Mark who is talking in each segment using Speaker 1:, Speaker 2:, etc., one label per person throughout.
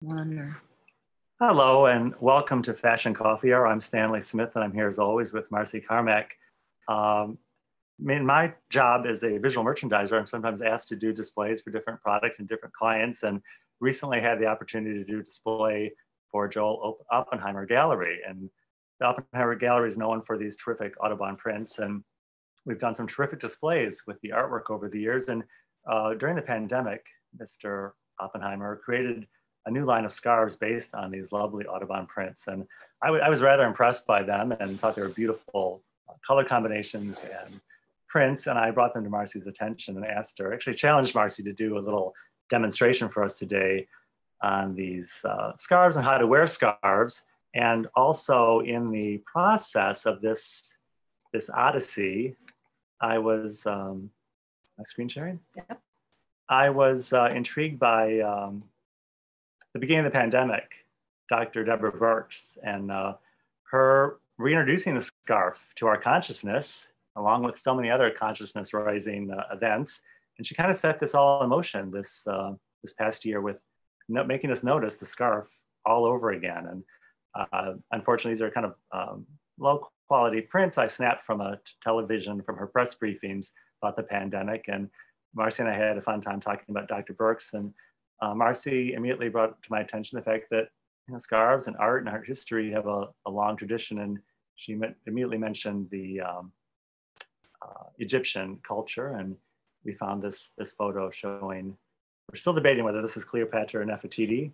Speaker 1: Wonder.
Speaker 2: Hello and welcome to Fashion Coffee Hour. I'm Stanley Smith and I'm here as always with Marcy Carmack. My job as a visual merchandiser, I'm sometimes asked to do displays for different products and different clients, and recently had the opportunity to do a display for Joel Oppenheimer Gallery. And the Oppenheimer Gallery is known for these terrific Audubon prints, and we've done some terrific displays with the artwork over the years. And during the pandemic, Mr. Oppenheimer created a new line of scarves based on these lovely Audubon prints. And I was rather impressed by them and thought they were beautiful color combinations and prints. And I brought them to Marcy's attention and asked her, actually challenged Marcy to do a little demonstration for us today on these scarves and how to wear scarves. And also in the process of this odyssey, I was, my screen sharing?
Speaker 1: Yep.
Speaker 2: I was intrigued by the beginning of the pandemic, Dr. Deborah Birx and her reintroducing the scarf to our consciousness, along with so many other consciousness raising events. And she kind of set this all in motion this past year with making us notice the scarf all over again. And unfortunately, these are kind of low quality prints I snapped from a television from her press briefings about the pandemic. And Marcy and I had a fun time talking about Dr. Birx, and Marcy immediately brought to my attention the fact that scarves and art and art history have a long tradition, and she immediately mentioned the Egyptian culture, and we found this photo showing, we're still debating whether this is Cleopatra or Nefertiti,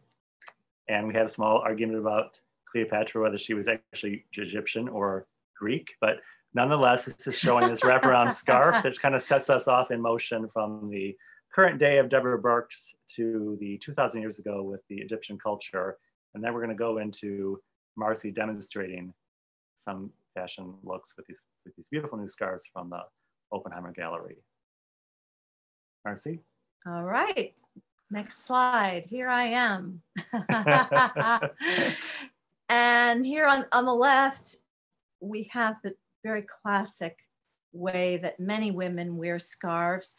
Speaker 2: and we had a small argument about Cleopatra, whether she was actually Egyptian or Greek, but nonetheless, this is showing this wraparound scarf that kind of sets us off in motion from the current day of Deborah Birx to the 2,000 years ago with the Egyptian culture. And then we're going to go into Marcy demonstrating some fashion looks with these beautiful new scarves from the Oppenheimer Gallery. Marcy?
Speaker 1: All right. Next slide. Here I am. And here on the left, we have the very classic way that many women wear scarves.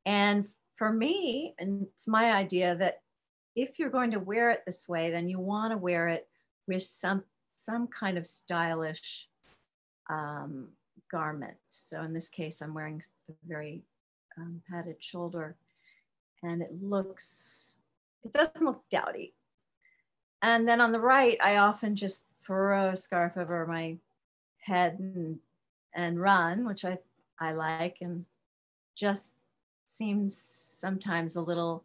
Speaker 1: And for me, and it's my idea that if you're going to wear it this way, then you want to wear it with some kind of stylish garment. So in this case, I'm wearing a very padded shoulder, and it doesn't look dowdy. And then on the right, I often just throw a scarf over my head and run, which I like, and just seems sometimes a little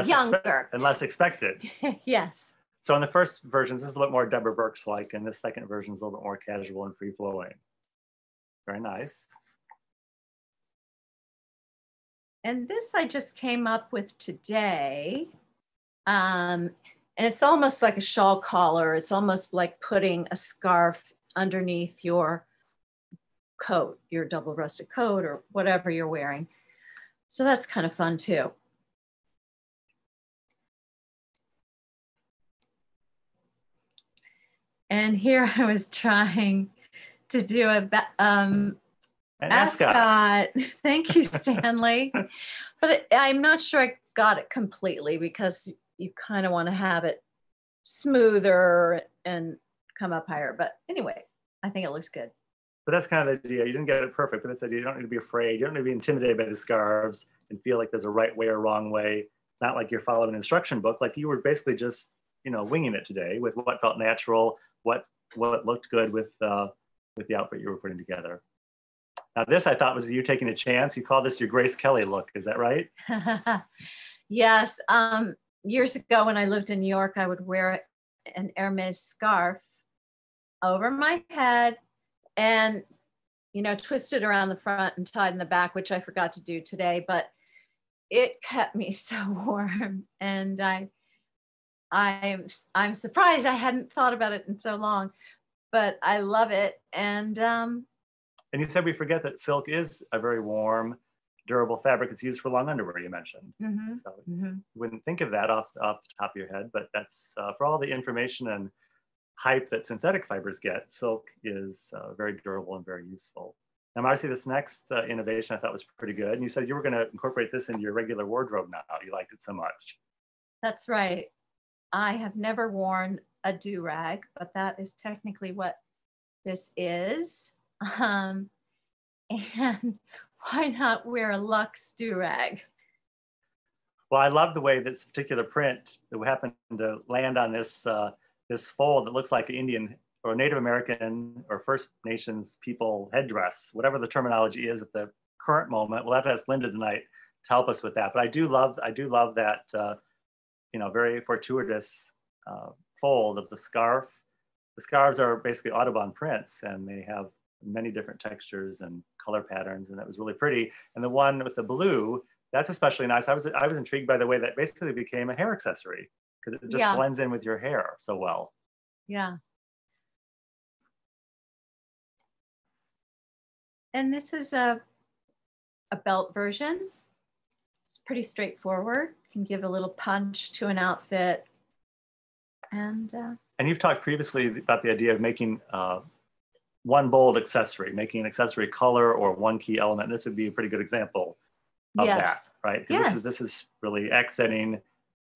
Speaker 1: younger
Speaker 2: and less expected.
Speaker 1: Yes.
Speaker 2: So in the first version, this is a little bit more Deborah Birx-like, and this second version is a little bit more casual and free-flowing. Very nice.
Speaker 1: And this I just came up with today. And it's almost like a shawl collar. It's almost like putting a scarf underneath your coat, your double-breasted coat or whatever you're wearing. So that's kind of fun too. And here I was trying to do an ascot. Thank you, Stanley. But I'm not sure I got it completely because you kind of want to have it smoother and come up higher. But anyway, I think it looks good.
Speaker 2: But that's kind of the idea. You didn't get it perfect, but that's the idea. You don't need to be afraid. You don't need to be intimidated by the scarves and feel like there's a right way or wrong way. It's not like you're following an instruction book. Like you were basically just, winging it today with what felt natural, what looked good with the outfit you were putting together. Now this I thought was you taking a chance. You call this your Grace Kelly look. Is that right?
Speaker 1: Yes. Years ago when I lived in New York, I would wear an Hermes scarf over my head and, twisted around the front and tied in the back, which I forgot to do today, but it kept me so warm. And I'm surprised I hadn't thought about it in so long, but I love it. And
Speaker 2: you said we forget that silk is a very warm, durable fabric. It's used for long underwear, you mentioned.
Speaker 1: Mm-hmm.
Speaker 2: So you wouldn't think of that off the top of your head, but that's for all the information and hype that synthetic fibers get, silk is very durable and very useful. Now, Marcy, this next innovation I thought was pretty good. And you said you were going to incorporate this into your regular wardrobe now. You liked it so much.
Speaker 1: That's right. I have never worn a do-rag, but that is technically what this is. And why not wear a luxe do-rag?
Speaker 2: Well, I love the way this particular print that happened to land on this this fold that looks like an Indian or Native American or First Nations people headdress, whatever the terminology is at the current moment. We'll have to ask Linda tonight to help us with that. But I do love that you know, very fortuitous fold of the scarf. The scarves are basically Audubon prints, and they have many different textures and color patterns, and that was really pretty. And the one with the blue, that's especially nice. I was intrigued by the way that basically became a hair accessory, because it just blends in with your hair so well.
Speaker 1: Yeah. And this is a belt version. It's pretty straightforward. Can give a little punch to an outfit. And
Speaker 2: you've talked previously about the idea of making one bold accessory, making an accessory color or one key element. This would be a pretty good example of that, right?
Speaker 1: Yes.
Speaker 2: This is really accenting.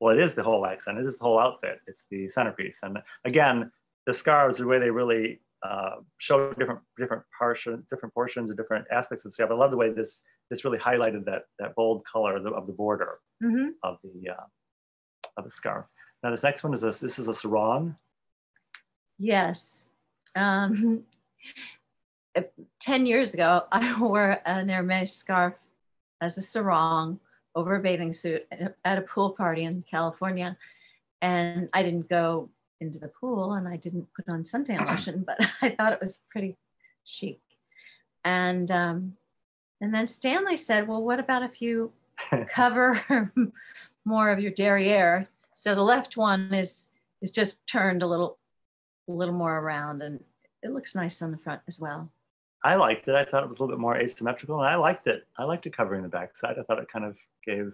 Speaker 2: Well, it is the whole accent. It is the whole outfit. It's the centerpiece. And again, the scarves, the way they really show different portions or different aspects of the scarf. I love the way this really highlighted that bold color of the border of the scarf. Now this next one is this is a sarong.
Speaker 1: Yes. 10 years ago, I wore an Hermes scarf as a sarong over a bathing suit at a pool party in California. And I didn't go into the pool and I didn't put on suntan lotion, but I thought it was pretty chic. And then Stanley said, well, what about if you cover more of your derriere? So the left one is just turned a little more around, and it looks nice on the front as well.
Speaker 2: I liked it. I thought it was a little bit more asymmetrical, and I liked it. I liked it covering the backside. I thought it kind of gave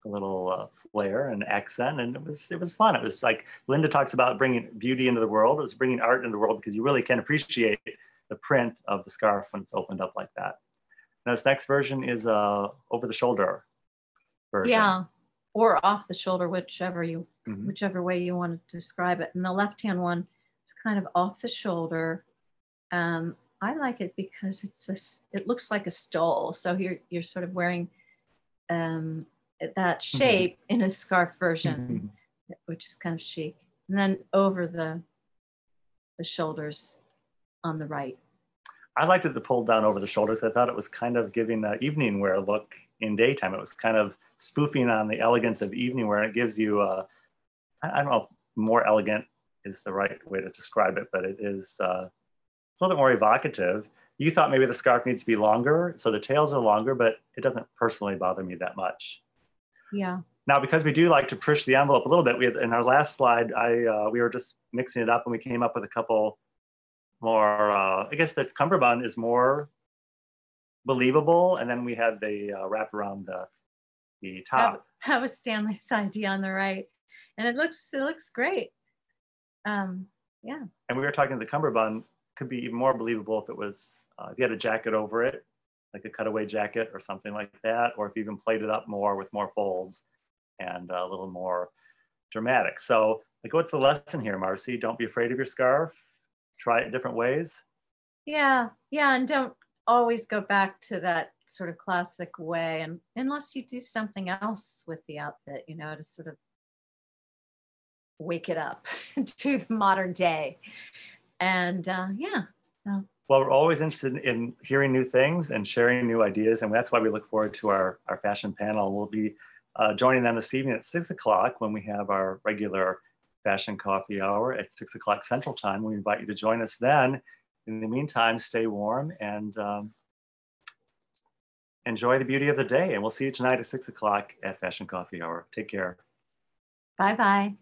Speaker 2: a little flair and accent, and it was fun. It was like Linda talks about bringing beauty into the world. It was bringing art into the world, because you really can appreciate the print of the scarf when it's opened up like that. Now this next version is over the shoulder version. Yeah,
Speaker 1: or off the shoulder, whichever way you want to describe it. And the left-hand one is kind of off the shoulder. I like it because it looks like a stole. So you're sort of wearing that shape in a scarf version, which is kind of chic. And then over the shoulders on the right.
Speaker 2: I liked it pulled down over the shoulders. I thought it was kind of giving an evening wear look in daytime. It was kind of spoofing on the elegance of evening wear. It gives you, I don't know if more elegant is the right way to describe it, but it is it's a little bit more evocative. You thought maybe the scarf needs to be longer, so the tails are longer, but it doesn't personally bother me that much.
Speaker 1: Yeah.
Speaker 2: Now, because we do like to push the envelope a little bit, in our last slide, we were just mixing it up, and we came up with a couple more, I guess the cummerbund is more believable, and then we had the wrap around the top.
Speaker 1: That was Stanley's idea on the right, and it looks great. Yeah.
Speaker 2: And we were talking the cummerbund could be even more believable if it was if you had a jacket over it, like a cutaway jacket or something like that, or if you even played it up more with more folds and a little more dramatic. So, like, what's the lesson here, Marcy? Don't be afraid of your scarf. Try it different ways.
Speaker 1: Yeah, and don't always go back to that sort of classic way, and unless you do something else with the outfit, to sort of wake it up to the modern day. And yeah. So.
Speaker 2: Well, we're always interested in hearing new things and sharing new ideas, and that's why we look forward to our fashion panel. We'll be joining them this evening at 6 o'clock when we have our regular fashion coffee hour at 6 o'clock Central Time. We invite you to join us then. In the meantime, stay warm and enjoy the beauty of the day. And we'll see you tonight at 6 o'clock at Fashion Coffee Hour. Take care.
Speaker 1: Bye-bye.